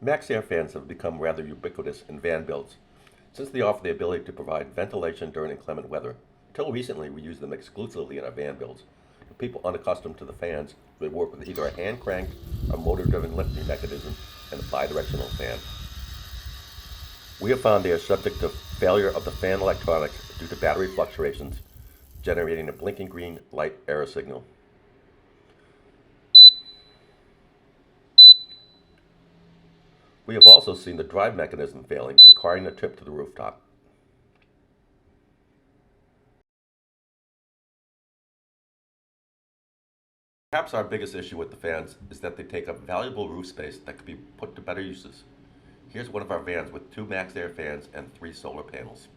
Max air fans have become rather ubiquitous in van builds, since they offer the ability to provide ventilation during inclement weather. Until recently, we used them exclusively in our van builds. For people unaccustomed to the fans, they work with either a hand crank or motor-driven lifting mechanism and a bidirectional fan. We have found they are subject to failure of the fan electronics due to battery fluctuations, generating a blinking green light error signal. We have also seen the drive mechanism failing, requiring a trip to the rooftop. Perhaps our biggest issue with the fans is that they take up valuable roof space that could be put to better uses. Here's one of our vans with 2 Max Air fans and 3 solar panels.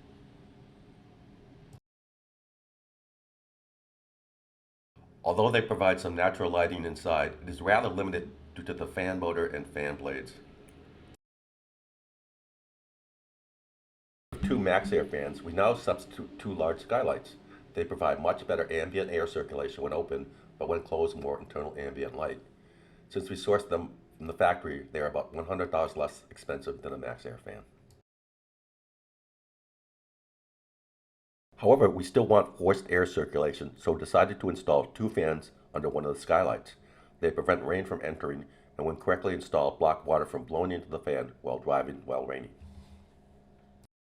Although they provide some natural lighting inside, it is rather limited due to the fan motor and fan blades. With 2 Max Air fans, we now substitute 2 large skylights. They provide much better ambient air circulation when open, but when closed, more internal ambient light. Since we source them from the factory, they are about $100 less expensive than a Max Air fan. However, we still want forced air circulation, so decided to install 2 fans under one of the skylights. They prevent rain from entering, and when correctly installed, block water from blowing into the fan while driving while raining.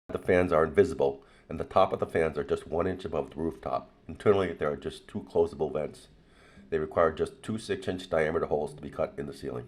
The fans are invisible, and the top of the fans are just 1 inch above the rooftop. Internally, there are just 2 closable vents. They require just 2 6-inch diameter holes to be cut in the ceiling.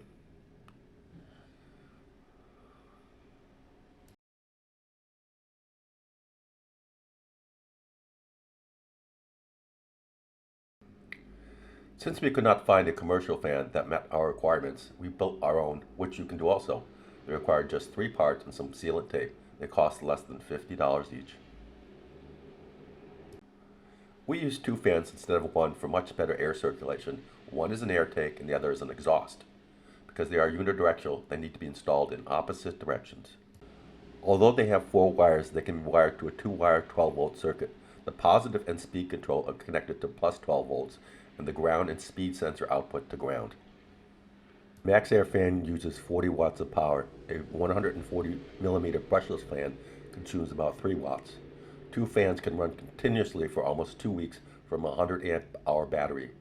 Since we could not find a commercial fan that met our requirements, we built our own, which you can do also. They require just 3 parts and some sealant tape. They cost less than $50 each. We use 2 fans instead of 1 for much better air circulation. One is an air tank and the other is an exhaust. Because they are unidirectional, they need to be installed in opposite directions. Although they have 4 wires, they can be wired to a 2-wire 12-volt circuit. The positive and speed control are connected to plus 12 volts, and the ground and speed sensor output to ground. Max Air fan uses 40 watts of power. A 140 millimeter brushless fan consumes about 3 watts. 2 fans can run continuously for almost 2 weeks from a 100 amp hour battery.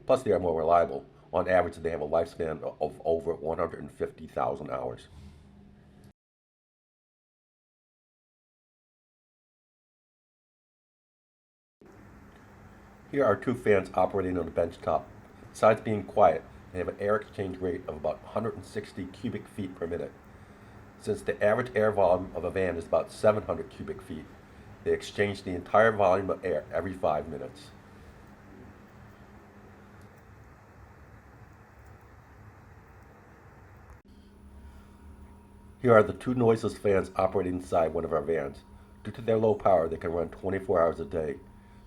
Plus they are more reliable. On average, they have a lifespan of over 150,000 hours. Here are 2 fans operating on the bench top. Besides being quiet, they have an air exchange rate of about 160 cubic feet per minute. Since the average air volume of a van is about 700 cubic feet, they exchange the entire volume of air every 5 minutes. Here are the 2 noiseless fans operating inside one of our vans. Due to their low power, they can run 24 hours a day.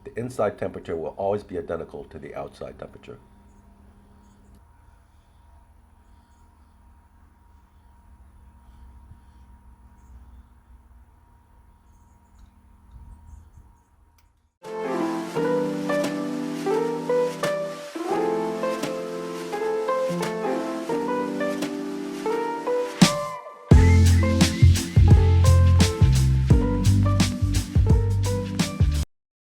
The inside temperature will always be identical to the outside temperature.